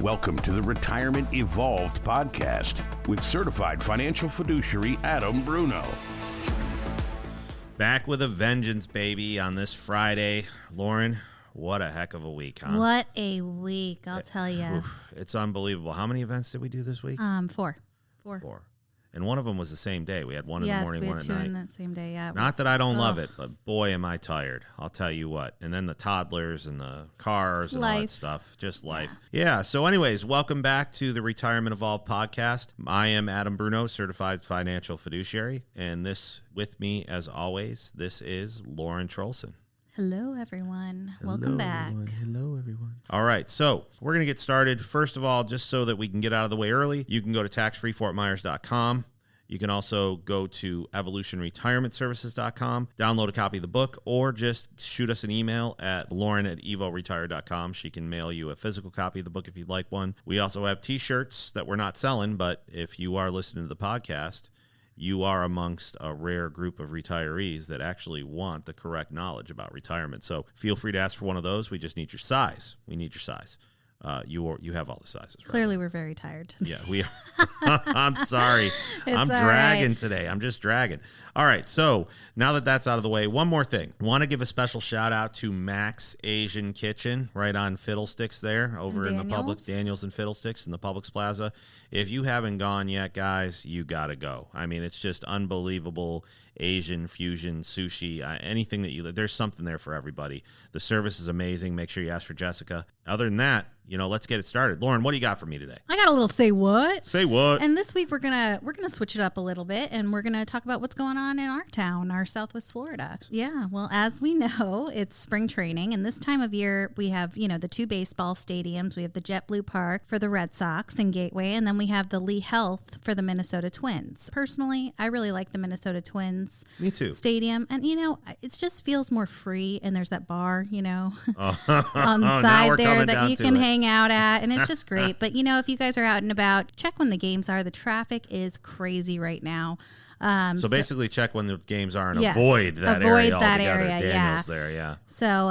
Welcome to the Retirement Evolved podcast with certified financial fiduciary Adam Bruno. Back with a vengeance, baby, on this Friday. Lauren, what a heck of a week, huh? What a week, I'll tell you. It's unbelievable. How many events did we do this week? Four. And one of them was the same day. We had one in the morning, one at night. Yes, we had two in that same day, yeah. Not that I don't love it, but boy, am I tired. I'll tell you what. And then the toddlers and the cars and all that stuff. Just life. Yeah. So anyways, welcome back to the Retirement Evolved podcast. I am Adam Bruno, certified financial fiduciary. And this with me, as always, this is Lauren Trolson. Hello, everyone. Welcome back. Hello, everyone. All right, so we're going to get started. First of all, just so that we can get out of the way early, you can go to taxfreefortmyers.com. You can also go to evolutionretirementservices.com, download a copy of the book, or just shoot us an email at lauren@evoretire.com. She can mail you a physical copy of the book if you'd like one. We also have T-shirts that we're not selling, but if you are listening to the podcast, you are amongst a rare group of retirees that actually want the correct knowledge about retirement. So feel free to ask for one of those. We just need your size. We need your size. You have all the sizes, right? Clearly, we're very tired today. Yeah, we are. I'm sorry. I'm dragging today. I'm just dragging. All right, so now that that's out of the way, one more thing. I want to give a special shout out to Max Asian Kitchen right on Fiddlesticks there over in the Publix, Daniels and Fiddlesticks in the Publix Plaza. If you haven't gone yet, guys, you got to go. I mean, it's just unbelievable Asian fusion sushi, anything that you, there's something there for everybody. The service is amazing. Make sure you ask for Jessica. Other than that, let's get it started. Lauren, what do you got for me today? I got a little say what. Say what. And this week we're gonna switch it up a little bit, and we're gonna talk about what's going on in our town, our Southwest Florida. Yeah, well, as we know, it's spring training, and this time of year we have the two baseball stadiums. We have the JetBlue Park for the Red Sox and Gateway, and then we have the Lee Health for the Minnesota Twins. Personally, I really like the Minnesota Twins. Me too. Stadium, and it just feels more free, and there's that bar, on now the side we're there coming that down you to can it. hang out at, and it's just great. But if you guys are out and about, check when the games are. The traffic is crazy right now. So basically check when the games are and Yes, avoid that area altogether. Daniel's yeah. there, yeah. So,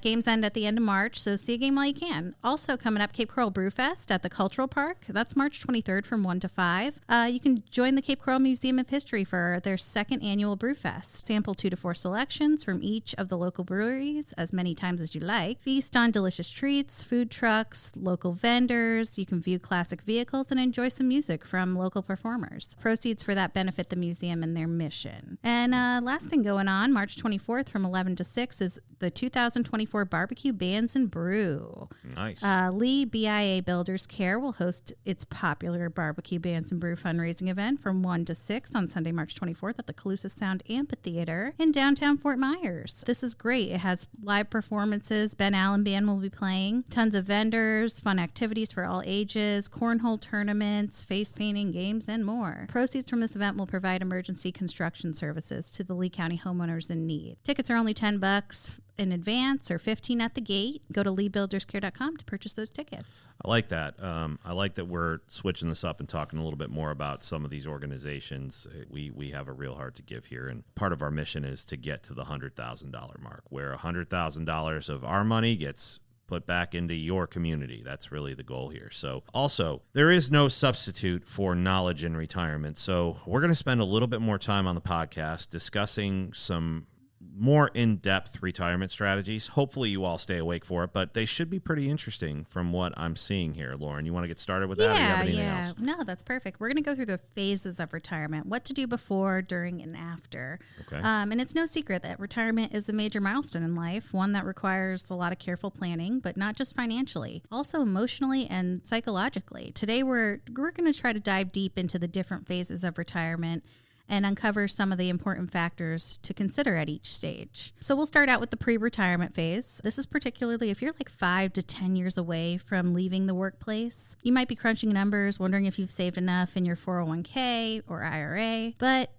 games end at the end of March, so see a game while you can. Also coming up, Cape Coral Brewfest at the Cultural Park. That's March 23rd from 1 to 5. You can join the Cape Coral Museum of History for their second annual Brewfest. Sample 2 to 4 selections from each of the local breweries as many times as you like. Feast on delicious treats, food trucks, local vendors. You can view classic vehicles and enjoy some music from local performers. Proceeds for that benefit the museum and their mission. And last thing going on, March 24th from 11 to 6 is the 2024 Barbecue Bands and Brew. Nice. Lee BIA Builders Care will host its popular Barbecue Bands and Brew fundraising event from 1 to 6 on Sunday, March 24th at the Calusa Sound Amphitheater in downtown Fort Myers. This is great. It has live performances. Ben Allen Band will be playing. Tons of vendors, fun activities for all ages, cornhole tournaments, face painting, games, and more. Proceeds from this event will provide emergency construction services to the Lee County homeowners in need. Tickets are only $10 in advance or $15 at the gate. Go to leebuilderscare.com to purchase those tickets. I like that. I like that we're switching this up and talking a little bit more about some of these organizations. We have a real heart to give here, and part of our mission is to get to the $100,000 mark, where $100,000 of our money gets put back into your community. That's really the goal here. So also, there is no substitute for knowledge in retirement. So we're going to spend a little bit more time on the podcast discussing some more in-depth retirement strategies. Hopefully you all stay awake for it, but they should be pretty interesting from what I'm seeing here. Lauren, you want to get started with that? Or do you have anything else? No, that's perfect. We're going to go through the phases of retirement, what to do before, during, and after. Okay. And it's no secret that retirement is a major milestone in life, one that requires a lot of careful planning, but not just financially, also emotionally and psychologically. Today, we're going to try to dive deep into the different phases of retirement and uncover some of the important factors to consider at each stage. So we'll start out with the pre-retirement phase. This is particularly if you're like 5 to 10 years away from leaving the workplace. You might be crunching numbers, wondering if you've saved enough in your 401k or IRA, but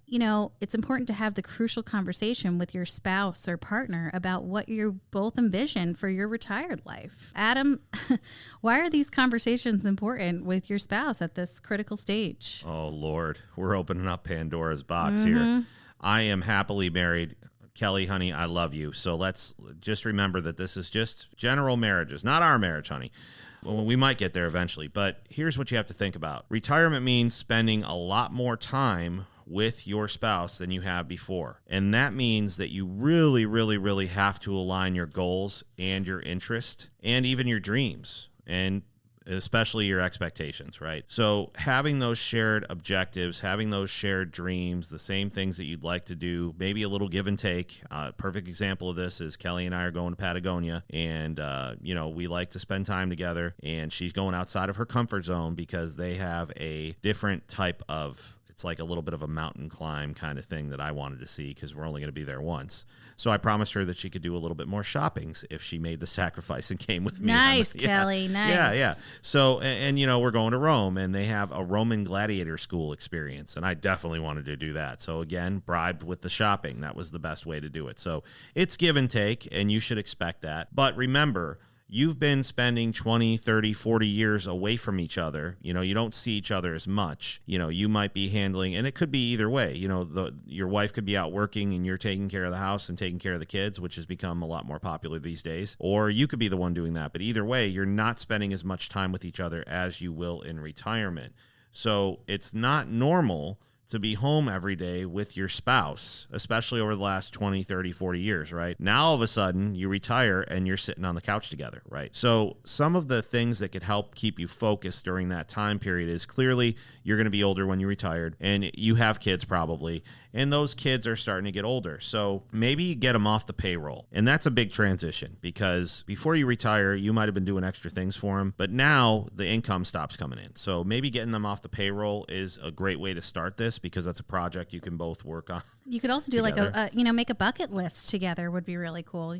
it's important to have the crucial conversation with your spouse or partner about what you both envision for your retired life. Adam, why are these conversations important with your spouse at this critical stage? Oh, Lord, we're opening up Pandora's box here. I am happily married Kelly, honey, I love you. So let's just remember that this is just general marriages, not our marriage, honey. Well, we might get there eventually, but here's what you have to think about. Retirement means spending a lot more time with your spouse than you have before. And that means that you really, really, really have to align your goals and your interest and even your dreams, and especially your expectations, right? So having those shared objectives, having those shared dreams, the same things that you'd like to do, maybe a little give and take. Perfect example of this is Kelly and I are going to Patagonia, and, we like to spend time together, and she's going outside of her comfort zone because they have a different type of, it's like a little bit of a mountain climb kind of thing that I wanted to see because we're only going to be there once. So I promised her that she could do a little bit more shoppings if she made the sacrifice and came with me. Nice, Kelly. Nice. Yeah. So, and we're going to Rome, and they have a Roman gladiator school experience, and I definitely wanted to do that. So again, bribed with the shopping. That was the best way to do it. So it's give and take, and you should expect that. But remember, you've been spending 20, 30, 40 years away from each other. You don't see each other as much. You might be handling, and it could be either way. Your wife could be out working and you're taking care of the house and taking care of the kids, which has become a lot more popular these days. Or you could be the one doing that. But either way, you're not spending as much time with each other as you will in retirement. So it's not normal to be home every day with your spouse, especially over the last 20, 30, 40 years, right? Now, all of a sudden, you retire and you're sitting on the couch together, right? So some of the things that could help keep you focused during that time period is clearly you're going to be older when you retired, and you have kids probably, and those kids are starting to get older. So maybe you get them off the payroll. And that's a big transition because before you retire, you might have been doing extra things for them, but now the income stops coming in. So maybe getting them off the payroll is a great way to start this because that's a project you can both work on. You could also do together. like make a bucket list together would be really cool,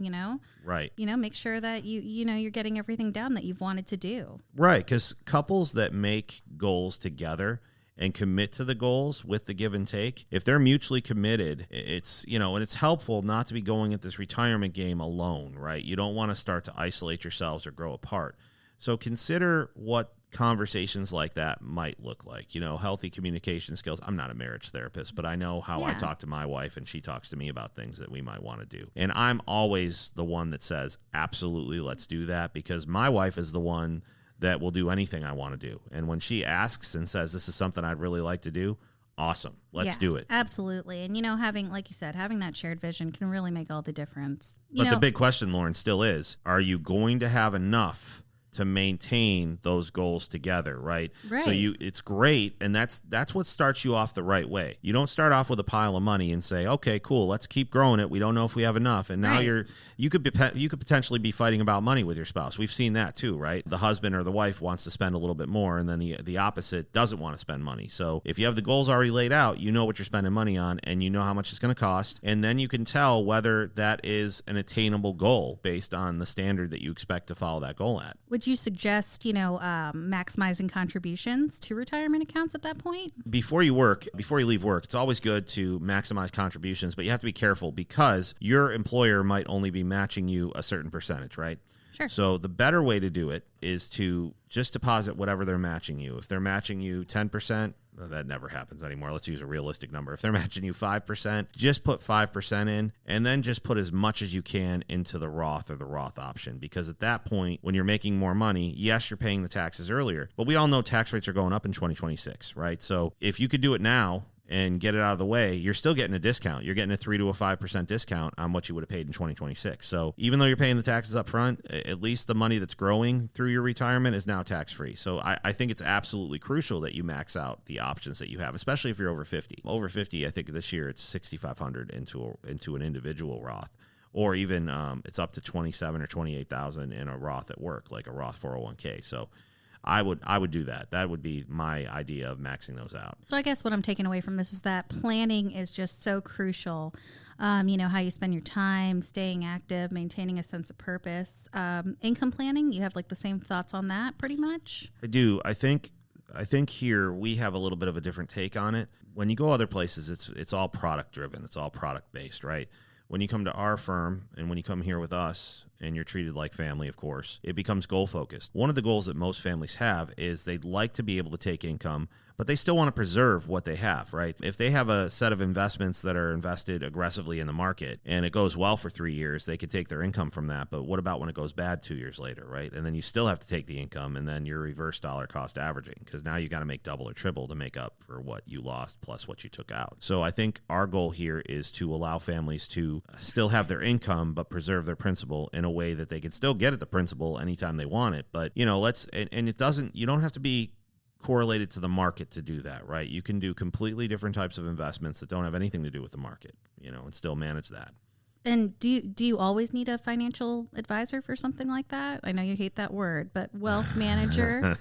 Right. Make sure that you're getting everything done that you've wanted to do. Right, because couples that make goals together and commit to the goals with the give and take, if they're mutually committed, it's, and it's helpful not to be going at this retirement game alone, right? You don't want to start to isolate yourselves or grow apart. So consider what conversations like that might look like, healthy communication skills. I'm not a marriage therapist, but I know how I talk to my wife, and she talks to me about things that we might want to do. And I'm always the one that says, absolutely, let's do that, because my wife is the one that will do anything I want to do. And when she asks and says, this is something I'd really like to do, awesome. Let's do it. Absolutely. And, having, like you said, having that shared vision can really make all the difference. But the big question, Lauren, still is, are you going to have enough to maintain those goals together, right? Right. So it's great, and that's what starts you off the right way. You don't start off with a pile of money and say, okay, cool, let's keep growing it. We don't know if we have enough, and now you could potentially be fighting about money with your spouse. We've seen that too, right? The husband or the wife wants to spend a little bit more, and then the opposite doesn't want to spend money. So if you have the goals already laid out, you know what you're spending money on, and you know how much it's going to cost, and then you can tell whether that is an attainable goal based on the standard that you expect to follow that goal at. Would you suggest, maximizing contributions to retirement accounts at that point? Before you leave work, it's always good to maximize contributions, but you have to be careful because your employer might only be matching you a certain percentage, right? Sure. So the better way to do it is to just deposit whatever they're matching you. If they're matching you 10%, that never happens anymore. Let's use a realistic number. If they're matching you 5%, just put 5% in, and then just put as much as you can into the Roth or the Roth option. Because at that point, when you're making more money, yes, you're paying the taxes earlier, but we all know tax rates are going up in 2026, right? So if you could do it now and get it out of the way, you're still getting a discount. You're getting a 3 to a 5% discount on what you would have paid in 2026. So even though you're paying the taxes up front, at least the money that's growing through your retirement is now tax-free. So I think it's absolutely crucial that you max out the options that you have, especially if you're over 50. Over 50, I think this year it's $6,500 into an individual Roth. Or even it's up to $27,000 or $28,000 in a Roth at work, like a Roth 401k. So I would do that. That would be my idea of maxing those out. So I guess what I'm taking away from this is that planning is just so crucial. How you spend your time, staying active, maintaining a sense of purpose. Income planning, you have like the same thoughts on that pretty much? I do. I think here we have a little bit of a different take on it. When you go other places, it's all product driven. It's all product based, right? When you come to our firm and when you come here with us and you're treated like family, of course, it becomes goal focused. One of the goals that most families have is they'd like to be able to take income, but they still want to preserve what they have, right? If they have a set of investments that are invested aggressively in the market and it goes well for 3 years, they could take their income from that. But what about when it goes bad 2 years later, right? And then you still have to take the income, and then you're reverse dollar cost averaging, because now you got to make double or triple to make up for what you lost plus what you took out. So I think our goal here is to allow families to still have their income but preserve their principal in a way that they can still get at the principal anytime they want it. But, you know, you don't have to be correlated to the market to do that, right? You can do completely different types of investments that don't have anything to do with the market, you know, and still manage that. And do you always need a financial advisor for something like that? I know you hate that word, but wealth manager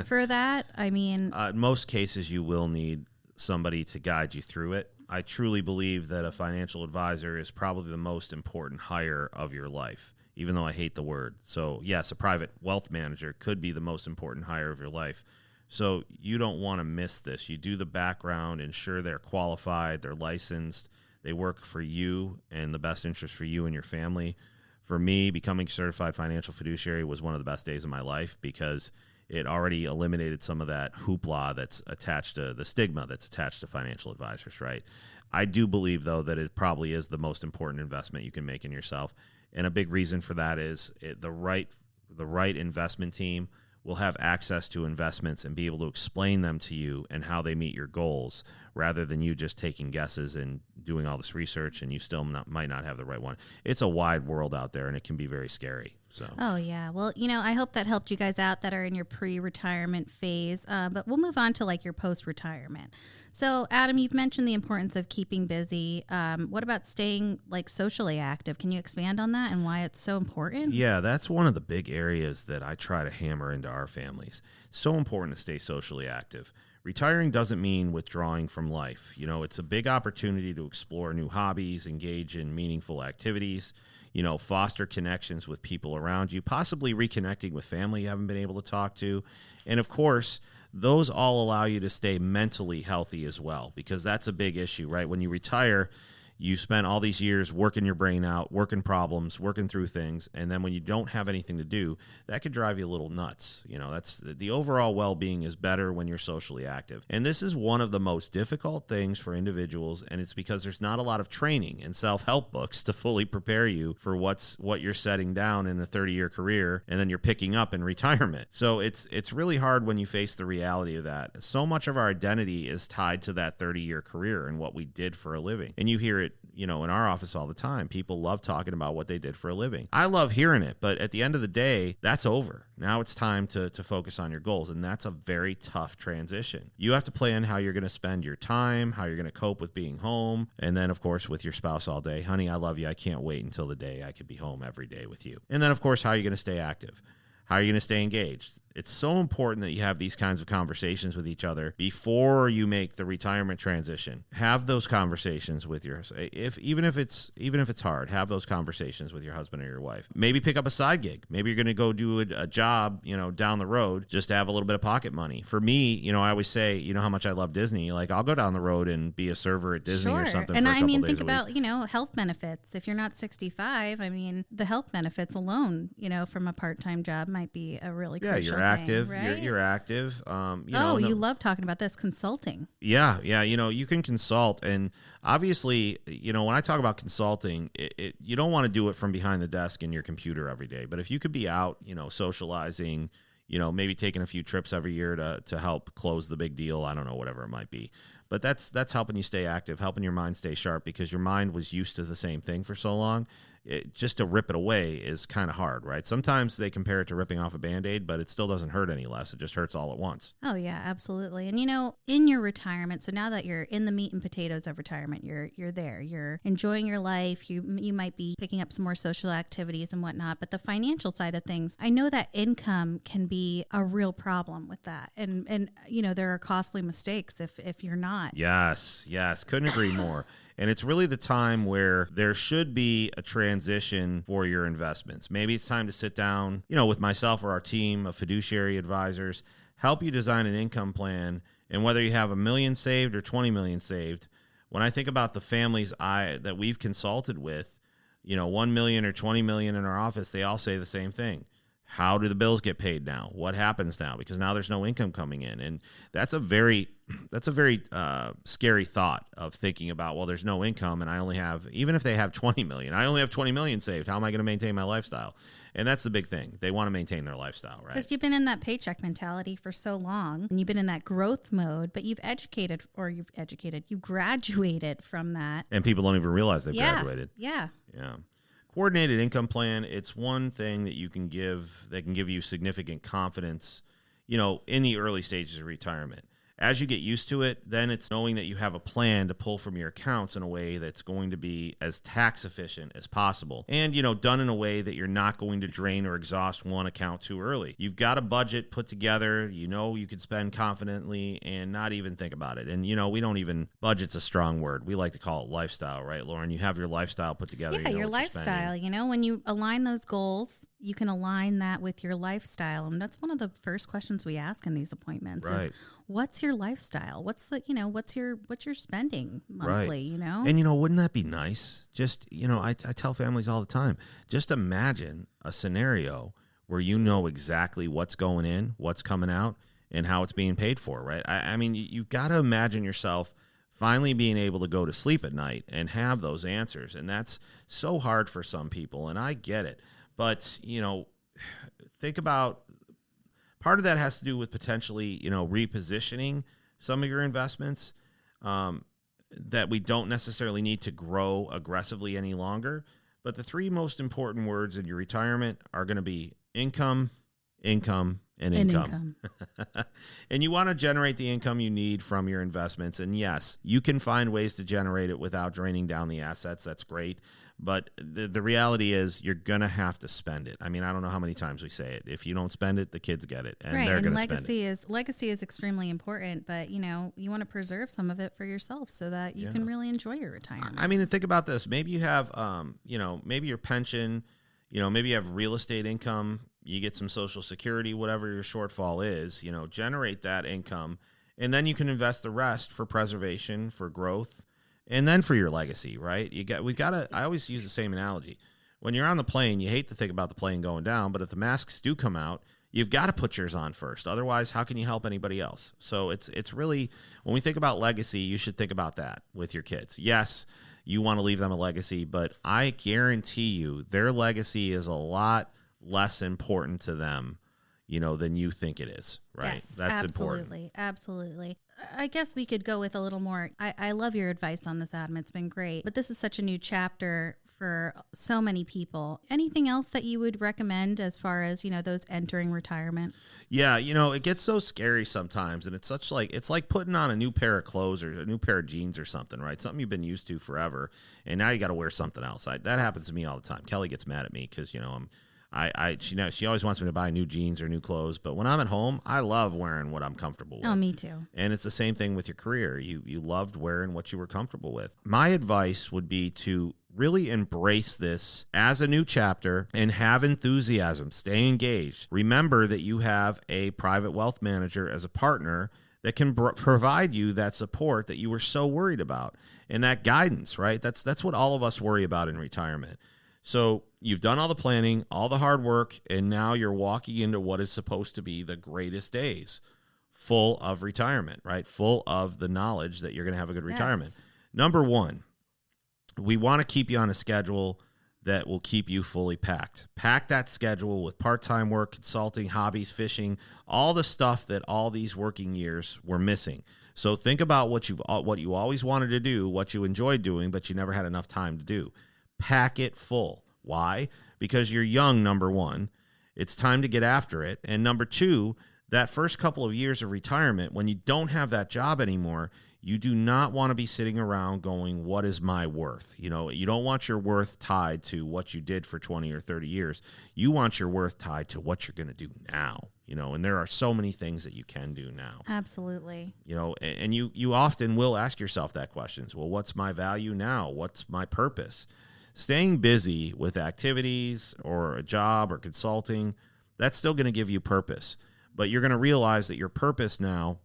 for that? I mean, in most cases, you will need somebody to guide you through it. I truly believe that a financial advisor is probably the most important hire of your life, even though I hate the word. So yes, a private wealth manager could be the most important hire of your life. So you don't want to miss this. You do the background, ensure they're qualified, they're licensed, they work for you and the best interest for you and your family. For me, becoming certified financial fiduciary was one of the best days of my life, because it already eliminated some of that hoopla that's attached to the stigma that's attached to financial advisors, right? I do believe, though, that it probably is the most important investment you can make in yourself. And a big reason for that is the right investment team will have access to investments and be able to explain them to you and how they meet your goals, rather than you just taking guesses and doing all this research and you still might not have the right one. It's a wide world out there, and it can be very scary. So. Oh, yeah. Well, you know, I hope that helped you guys out that are in your pre-retirement phase. But we'll move on to like your post-retirement. So, Adam, you've mentioned the importance of keeping busy. What about staying like socially active? Can you expand on that and why it's so important? Yeah, that's one of the big areas that I try to hammer into our families. So important to stay socially active. Retiring doesn't mean withdrawing from life. You know, it's a big opportunity to explore new hobbies, engage in meaningful activities, you know, foster connections with people around you, possibly reconnecting with family you haven't been able to talk to. And of course, those all allow you to stay mentally healthy as well, because that's a big issue, right? When you retire, you spend all these years working your brain out, working problems, working through things, and then when you don't have anything to do, that could drive you a little nuts. You know, that's the overall well-being is better when you're socially active. And this is one of the most difficult things for individuals, and it's because there's not a lot of training and self-help books to fully prepare you for what you're setting down in a 30-year career, and then you're picking up in retirement. So it's really hard when you face the reality of that. So much of our identity is tied to that 30-year career and what we did for a living. And you hear it, you know, in our office all the time. People love talking about what they did for a living. I love hearing it, but at the end of the day, that's over. Now it's time to focus on your goals, and that's a very tough transition. You have to plan how you're going to spend your time, how you're going to cope with being home, and then, of course, with your spouse all day. Honey, I love you. I can't wait until the day I could be home every day with you. And then, of course, how are you going to stay active? How are you going to stay engaged? It's so important that you have these kinds of conversations with each other before you make the retirement transition. Have those conversations with even if it's hard, have those conversations with your husband or your wife. Maybe pick up a side gig. Maybe you're going to go do a job, you know, down the road just to have a little bit of pocket money. For me, you know, I always say, you know how much I love Disney. Like, I'll go down the road and be a server at Disney or something. And for a I couple mean, days think a about, week. you know, health benefits. If you're not 65, I mean, the health benefits alone, you know, from a part-time job might be a really crucial you're thing, active. right? You're active. You love talking about this, consulting. Yeah. You know, you can consult, and obviously, you know, when I talk about consulting, you don't want to do it from behind the desk in your computer every day. But if you could be out, you know, socializing, you know, maybe taking a few trips every year to help close the big deal, I don't know, whatever it might be. But that's helping you stay active, helping your mind stay sharp, because your mind was used to the same thing for so long. Just to rip it away is kind of hard, right? Sometimes they compare it to ripping off a Band-Aid, but it still doesn't hurt any less. It just hurts all at once. Oh, yeah, absolutely. And, you know, in your retirement, so now that you're in the meat and potatoes of retirement, you're there, you're enjoying your life, you might be picking up some more social activities and whatnot, but the financial side of things, I know that income can be a real problem with that. And you know, there are costly mistakes if you're not. Yes, couldn't agree more. And it's really the time where there should be a transition for your investments. Maybe it's time to sit down, you know, with myself or our team of fiduciary advisors, help you design an income plan. And whether you have $1 million saved or 20 million saved, when I think about the families that we've consulted with, $1 million or $20 million in our office, they all say the same thing. How do the bills get paid now? What happens now? Because now there's no income coming in. And that's a very scary thought of thinking about, well, there's no income and I only have, even if they have 20 million, I only have 20 million saved. How am I going to maintain my lifestyle? And that's the big thing. They want to maintain their lifestyle, right? Because you've been in that paycheck mentality for so long and you've been in that growth mode, but you graduated from that. And people don't even realize they've graduated. Yeah. Yeah. Coordinated income plan, it's one thing that you can give that can give you significant confidence, in the early stages of retirement. As you get used to it, then it's knowing that you have a plan to pull from your accounts in a way that's going to be as tax efficient as possible. And, done in a way that you're not going to drain or exhaust one account too early. You've got a budget put together, you can spend confidently and not even think about it. And, we don't even, budget's a strong word. We like to call it lifestyle, right, Lauren? You have your lifestyle put together. Yeah, your lifestyle, when you align those goals, you can align that with your lifestyle. And that's one of the first questions we ask in these appointments. Right. Is, what's your lifestyle? What's the, what's your spending monthly, right. And, wouldn't that be nice? Just, I tell families all the time, just imagine a scenario where you know exactly what's going in, what's coming out, and how it's being paid for, right? I mean, you've got to imagine yourself finally being able to go to sleep at night and have those answers. And that's so hard for some people, and I get it. But, think about, part of that has to do with potentially, repositioning some of your investments that we don't necessarily need to grow aggressively any longer. But the three most important words in your retirement are going to be income, income, and income. And you want to generate the income you need from your investments. And yes, you can find ways to generate it without draining down the assets. That's great. But the reality is you're going to have to spend it. I mean, I don't know how many times we say it. If you don't spend it, the kids get it. And they're going to spend it. Legacy is extremely important, but, you want to preserve some of it for yourself so that you can really enjoy your retirement. I mean, think about this. Maybe you have, maybe your pension, maybe you have real estate income. You get some Social Security, whatever your shortfall is, generate that income. And then you can invest the rest for preservation, for growth. And then for your legacy, right? I always use the same analogy. When you're on the plane, you hate to think about the plane going down, but if the masks do come out, you've got to put yours on first. Otherwise, how can you help anybody else? So it's really, when we think about legacy, you should think about that with your kids. Yes, you want to leave them a legacy, but I guarantee you their legacy is a lot less important to them, than you think it is, right? Yes, that's important. Absolutely. I guess we could go with a little more. I love your advice on this, Adam. It's been great. But this is such a new chapter for so many people. Anything else that you would recommend as far as, those entering retirement? Yeah, it gets so scary sometimes, and it's like putting on a new pair of clothes or a new pair of jeans or something, right? Something you've been used to forever, and now you got to wear something else. That happens to me all the time. Kelly gets mad at me because, she always wants me to buy new jeans or new clothes, but when I'm at home, I love wearing what I'm comfortable with. Oh, me too. And it's the same thing with your career. You loved wearing what you were comfortable with. My advice would be to really embrace this as a new chapter and have enthusiasm. Stay engaged. Remember that you have a private wealth manager as a partner that can provide you that support that you were so worried about and that guidance, right? That's what all of us worry about in retirement. So you've done all the planning, all the hard work, and now you're walking into what is supposed to be the greatest days, full of retirement, right? Full of the knowledge that you're going to have a good retirement. Yes. Number one, we want to keep you on a schedule that will keep you fully packed. Pack that schedule with part-time work, consulting, hobbies, fishing, all the stuff that all these working years were missing. So think about what you always wanted to do, what you enjoyed doing, but you never had enough time to do. Pack it full. Why? Because you're young, number one. It's time to get after it. And number two, that first couple of years of retirement, when you don't have that job anymore, you do not want to be sitting around going, what is my worth? You don't want your worth tied to what you did for 20 or 30 years. You want your worth tied to what you're going to do now, and there are so many things that you can do now. Absolutely. And you often will ask yourself that question. Well, what's my value now? What's my purpose? Staying busy with activities or a job or consulting, that's still going to give you purpose. But you're going to realize that your purpose now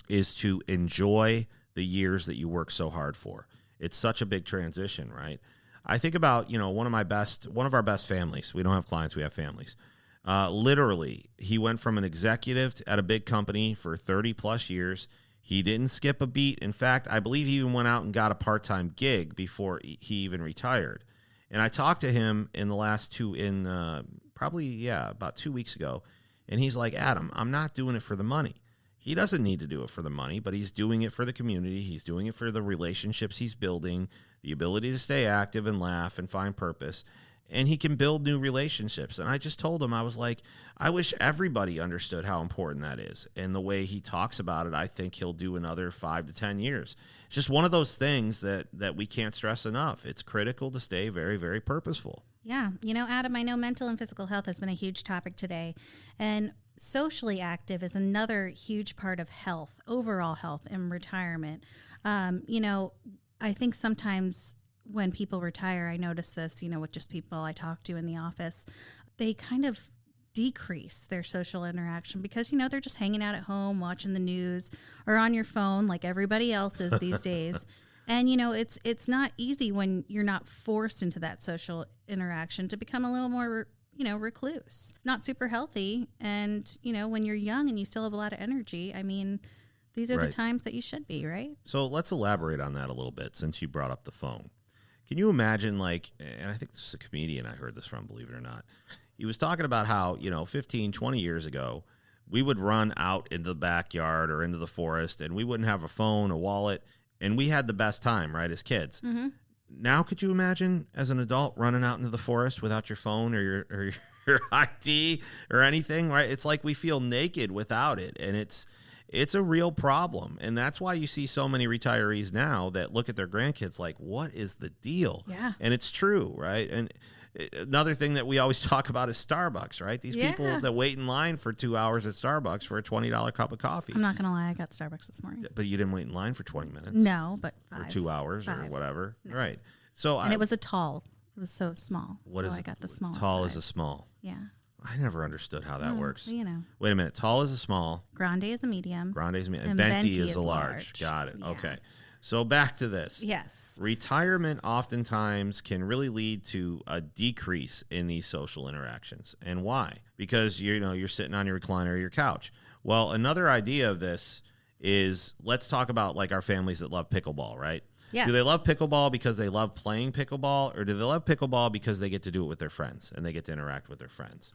is to enjoy the years that you work so hard for. It's such a big transition, right? I think about, one of our best families. We don't have clients, we have families. Literally, he went from an executive at a big company for 30 plus years. He didn't skip a beat. In fact, I believe he even went out and got a part-time gig before he even retired. And I talked to him in the last about 2 weeks ago. And he's like, Adam, I'm not doing it for the money. He doesn't need to do it for the money, but he's doing it for the community. He's doing it for the relationships he's building, the ability to stay active and laugh and find purpose. And he can build new relationships. And I just told him, I was like, I wish everybody understood how important that is. And the way he talks about it, I think he'll do another 5 to 10 years. It's just one of those things that we can't stress enough. It's critical to stay very, very purposeful. Yeah. Adam, I know mental and physical health has been a huge topic today. And socially active is another huge part of health, overall health and retirement. I think sometimes when people retire, I notice this, with just people I talk to in the office, they kind of decrease their social interaction because, they're just hanging out at home, watching the news or on your phone like everybody else is these days. And, it's not easy when you're not forced into that social interaction to become a little more, recluse. It's not super healthy. And, when you're young and you still have a lot of energy, these are the times that you should be, right? So let's elaborate on that a little bit since you brought up the phone. Can you imagine, and I think this is a comedian I heard this from, believe it or not. He was talking about how, 15, 20 years ago, we would run out into the backyard or into the forest, and we wouldn't have a phone, a wallet, and we had the best time, right, as kids. Mm-hmm. Now, could you imagine as an adult running out into the forest without your phone or your ID or anything, right? It's like we feel naked without it, and it's a real problem. And that's why you see so many retirees now that look at their grandkids like, what is the deal? Yeah. And it's true, right? And another thing that we always talk about is Starbucks, right? These people that wait in line for 2 hours at Starbucks for a $20 cup of coffee. I'm not going to lie, I got Starbucks this morning. But you didn't wait in line for 20 minutes. No, but 5. Or 2 hours 5. or whatever. No. Right. So and it was a tall. It was so small. I got the small. Tall size. is a small. Yeah. I never understood how that works. Wait a minute. Tall is a small. Grande is a medium. Grande is a medium. And venti is a large. Got it. Yeah. Okay. So back to this. Yes. Retirement oftentimes can really lead to a decrease in these social interactions. And why? Because you're sitting on your recliner or your couch. Well, another idea of this is let's talk about like our families that love pickleball, right? Yeah. Do they love pickleball because they love playing pickleball, or do they love pickleball because they get to do it with their friends and they get to interact with their friends?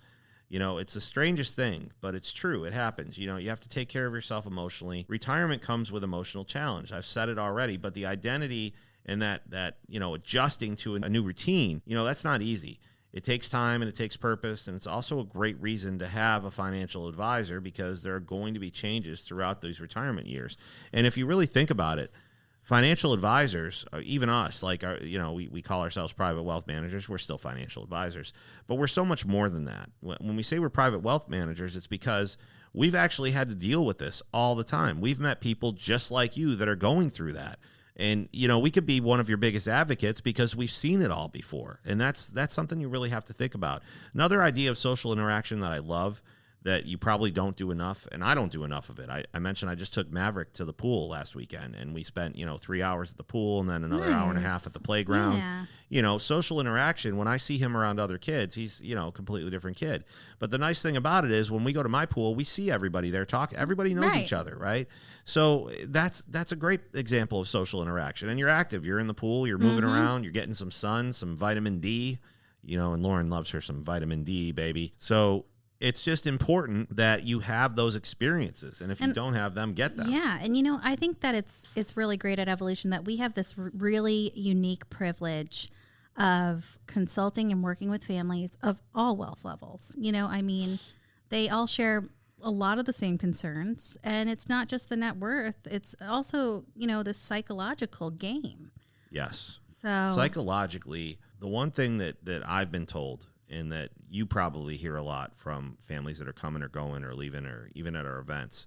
It's the strangest thing, but it's true. It happens. You have to take care of yourself emotionally. Retirement comes with emotional challenge. I've said it already, but the identity and that adjusting to a new routine, that's not easy. It takes time and it takes purpose, and it's also a great reason to have a financial advisor because there are going to be changes throughout these retirement years. And if you really think about it, financial advisors, even us, we call ourselves private wealth managers. We're still financial advisors, but we're so much more than that. When we say we're private wealth managers, it's because we've actually had to deal with this all the time. We've met people just like you that are going through that. And, we could be one of your biggest advocates because we've seen it all before. And that's something you really have to think about. Another idea of social interaction that I love that you probably don't do enough, and I don't do enough of it. I mentioned I just took Maverick to the pool last weekend, and we spent, 3 hours at the pool and then another hour and a half at the playground. Yeah. Social interaction, when I see him around other kids, he's, a completely different kid. But the nice thing about it is when we go to my pool, we see everybody there talk. Everybody knows each other, right? So that's a great example of social interaction. And you're active. You're in the pool. You're moving around. You're getting some sun, some vitamin D, and Lauren loves her some vitamin D, baby. So it's just important that you have those experiences. And if you don't have them, get them. Yeah. And, I think that it's really great at Evolution that we have this really unique privilege of consulting and working with families of all wealth levels. They all share a lot of the same concerns. And it's not just the net worth. It's also, the psychological game. Yes. So psychologically, the one thing that I've been told, and that you probably hear a lot from families that are coming or going or leaving or even at our events,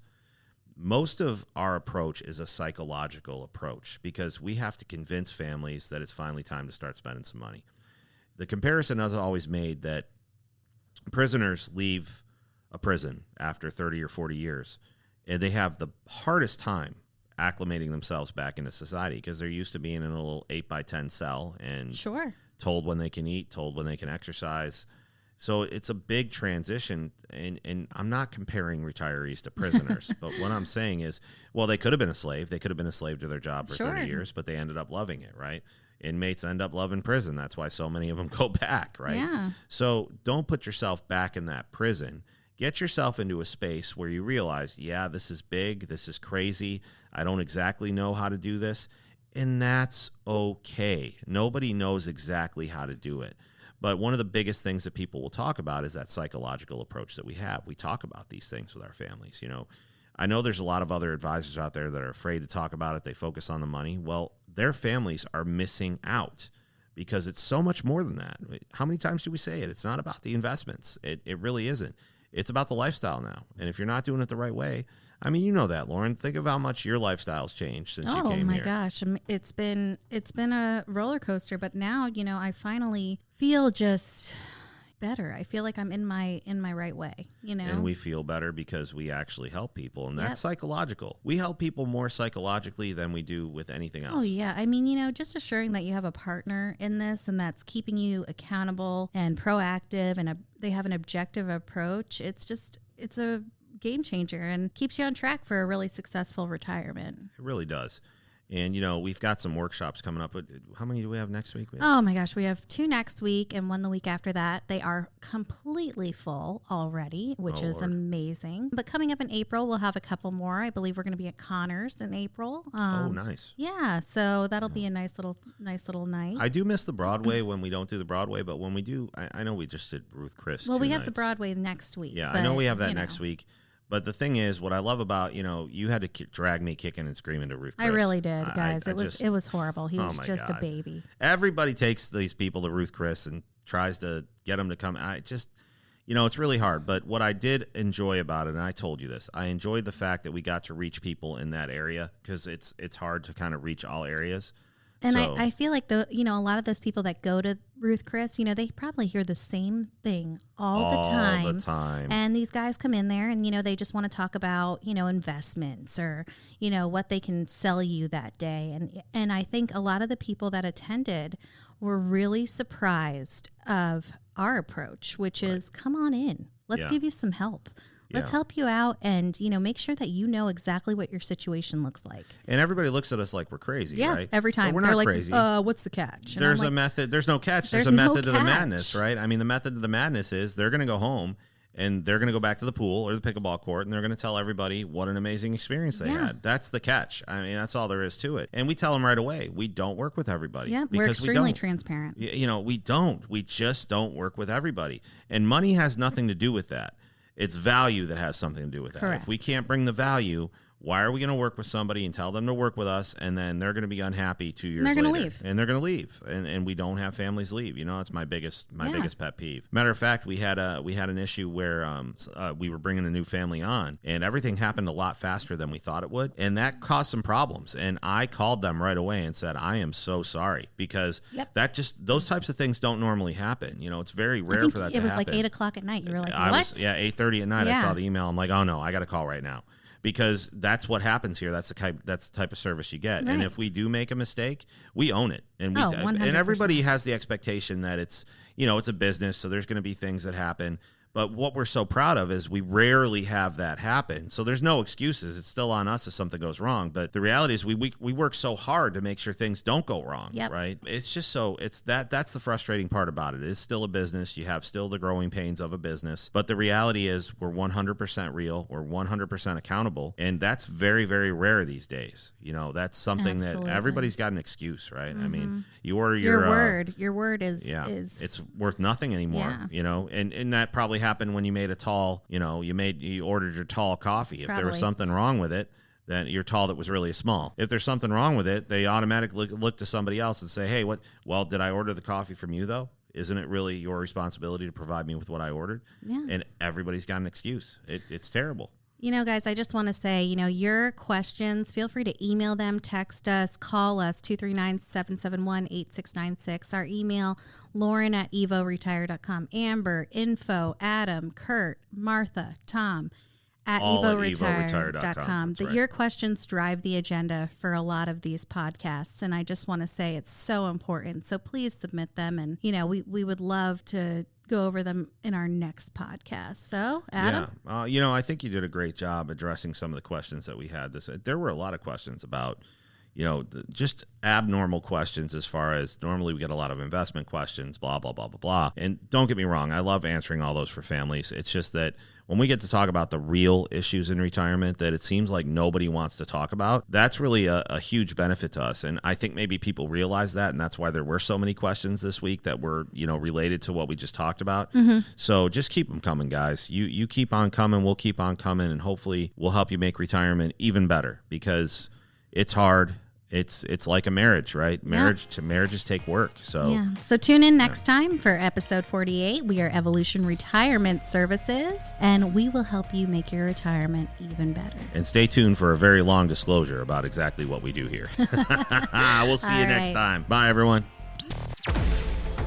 most of our approach is a psychological approach because we have to convince families that it's finally time to start spending some money. The comparison is always made that prisoners leave a prison after 30 or 40 years, and they have the hardest time acclimating themselves back into society because they're used to being in a little 8x10 cell and sure. told when they can eat, told when they can exercise. So it's a big transition, and I'm not comparing retirees to prisoners, but what I'm saying is, well, they could have been a slave. They could have been a slave to their job for 30 years, but they ended up loving it, right? Inmates end up loving prison. That's why so many of them go back, right? Yeah. So don't put yourself back in that prison. Get yourself into a space where you realize, yeah, this is big. This is crazy. I don't exactly know how to do this. And that's okay. Nobody knows exactly how to do it. But one of the biggest things that people will talk about is that psychological approach that we have. We talk about these things with our families. You know, I know there's a lot of other advisors out there that are afraid to talk about it. They focus on the money. Well, their families are missing out because it's so much more than that. How many times do we say it? It's not about the investments. It really isn't. It's about the lifestyle now. And if you're not doing it the right way, I mean, you know that, Lauren. Think of how much your lifestyle's changed since you came here. Oh my gosh, it's been a roller coaster, but now, you know, I finally feel just better. I feel like I'm in my right way, you know. And we feel better because we actually help people, and that's Yep. psychological. We help people more psychologically than we do with anything else. Oh yeah, I mean, you know, just assuring that you have a partner in this and that's keeping you accountable and proactive, and they have an objective approach. It's a game changer and keeps you on track for a really successful retirement. It really does. And, you know, we've got some workshops coming up. How many do we have next week? Oh my gosh, we have 2 next week and 1 the week after that. They are completely full already, which is Lord. amazing. But coming up in April, we'll have a couple more. I believe we're going to be at Connors in April. Oh, nice. Yeah, so that'll be a nice little night. I do miss the Broadway when we don't do the Broadway, but when we do, I know we just did Ruth Chris. Well, 2 we have the nights. Broadway next week. Yeah, but, I know we have that you know, next week. But the thing is, what I love about, you know, you had to drag me kicking and screaming to Ruth Chris. I really did, guys. I It was horrible. He Oh was my just God. a baby. Everybody takes these people to Ruth Chris and tries to get them to come. I just, you know, it's really hard. But what I did enjoy about it, and I told you this, I enjoyed the fact that we got to reach people in that area because it's hard to kind of reach all areas. And So- I feel like a lot of those people that go to Ruth Chris, you know, they probably hear the same thing all the time. And these guys come in there and, you know, they just want to talk about, you know, investments or, you know, what they can sell you that day. And I think a lot of the people that attended were really surprised of our approach, which is come on in. Let's Yeah. give you some help. Let's Yeah. help you out and, you know, make sure that you know exactly what your situation looks like. And everybody looks at us like we're crazy, Yeah, right? every time. But we're They're not like, crazy. what's the catch? And There's I'm a like, method. There's no catch. There's There's a no method to the catch. madness, right? I mean, the method to the madness is they're going to go home and they're going to go back to the pool or the pickleball court and they're going to tell everybody what an amazing experience they Yeah. had. That's the catch. I mean, that's all there is to it. And we tell them right away, we don't work with everybody. Yeah, we're because extremely we don't. transparent. You know, we don't. We just don't work with everybody. And money has nothing to do with that. It's value that has something to do with that. Correct. If we can't bring the value, why are we going to work with somebody and tell them to work with us and then they're going to be unhappy 2 years they're later? gonna leave. And they're going to leave. And we don't have families leave. You know, it's my biggest pet peeve. Matter of fact, we had an issue where we were bringing a new family on and everything happened a lot faster than we thought it would. And that caused some problems. And I called them right away and said, I am so sorry because Yep. those types of things don't normally happen. You know, it's very I rare think for that it to was happen. like 8 o'clock at night. You were like, I what? was 8:30 at night. I Yeah. saw the email. I'm like, oh no, I got to call right now because that's what happens here. That's the type of service you get. And Right. if we do make a mistake, we own it. And Oh, and 100%. everybody has the expectation that it's a business, so there's going to be things that happen. But what we're so proud of is we rarely have that happen. So there's no excuses. It's still on us if something goes wrong. But the reality is we work so hard to make sure things don't go wrong, Yep. right? It's just that's the frustrating part about it. It is still a business. You have still the growing pains of a business. But the reality is we're 100% real. We're 100% accountable. And that's very, very rare these days. You know, that's something Absolutely. that everybody's got an excuse, right? I mean, you order Your word is it's worth nothing anymore, Yeah. you know, and that probably happened when you made a tall, you ordered your tall coffee. If there was Probably. something wrong with it, then your tall that was really small. If there's something wrong with it, they automatically look to somebody else and say, hey, did I order the coffee from you though? Isn't it really your responsibility to provide me with what I ordered? Yeah. And everybody's got an excuse. It's terrible. You know, guys, I just want to say, your questions, feel free to email them, text us, call us, 239-771-8696. Our email, Lauren@evoretire.com, Amber, info, Adam, Kurt, Martha, Tom, at all at evoretire.com. That's right. Your questions drive the agenda for a lot of these podcasts, and I just want to say it's so important. So please submit them, and we would love to go over them in our next podcast. So, Adam? Yeah. I think you did a great job addressing some of the questions that we had. There were a lot of questions about, just abnormal questions as far as normally we get a lot of investment questions, blah, blah, blah, blah, blah. And don't get me wrong, I love answering all those for families. It's just that when we get to talk about the real issues in retirement that it seems like nobody wants to talk about, that's really a huge benefit to us. And I think maybe people realize that, and that's why there were so many questions this week that were, related to what we just talked about. Mm-hmm. So just keep them coming, guys. You keep on coming, we'll keep on coming, and hopefully we'll help you make retirement even better, because it's hard. It's like a marriage, right? Marriages take work. So tune in next time for episode 48. We are Evolution Retirement Services, and we will help you make your retirement even better. And stay tuned for a very long disclosure about exactly what we do here. We'll see you next time. Bye, everyone.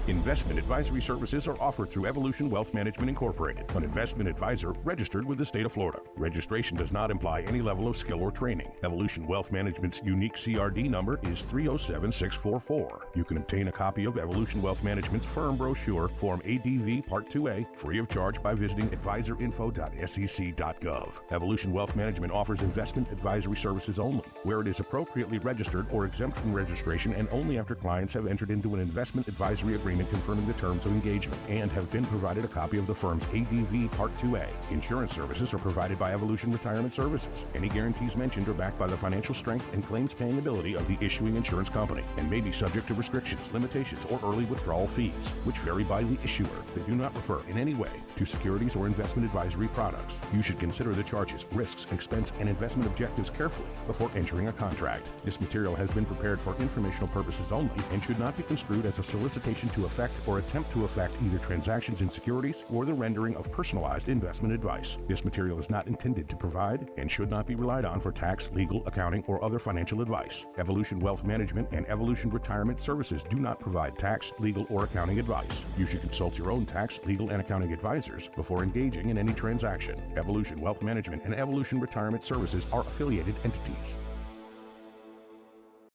Investment advisory services are offered through Evolution Wealth Management Incorporated, an investment advisor registered with the state of Florida. Registration does not imply any level of skill or training. Evolution Wealth Management's unique CRD number is 307644. You can obtain a copy of Evolution Wealth Management's firm brochure, Form ADV Part 2A, free of charge by visiting advisorinfo.sec.gov. Evolution Wealth Management offers investment advisory services only, where it is appropriately registered or exempt from registration, and only after clients have entered into an investment advisory agreement confirming the terms of engagement and have been provided a copy of the firm's ADV Part 2A. Insurance services are provided by Evolution Retirement Services. Any guarantees mentioned are backed by the financial strength and claims paying ability of the issuing insurance company and may be subject to restrictions, limitations, or early withdrawal fees, which vary by the issuer. They do not refer in any way to securities or investment advisory products. You should consider the charges, risks, expense, and investment objectives carefully before entering a contract. This material has been prepared for informational purposes only and should not be construed as a solicitation to affect or attempt to affect either transactions in securities or the rendering of personalized investment advice. This material is not intended to provide and should not be relied on for tax, legal, accounting, or other financial advice. Evolution Wealth Management and Evolution Retirement Services do not provide tax, legal, or accounting advice. You should consult your own tax, legal, and accounting advisors before engaging in any transaction. Evolution Wealth Management and Evolution Retirement Services are affiliated entities.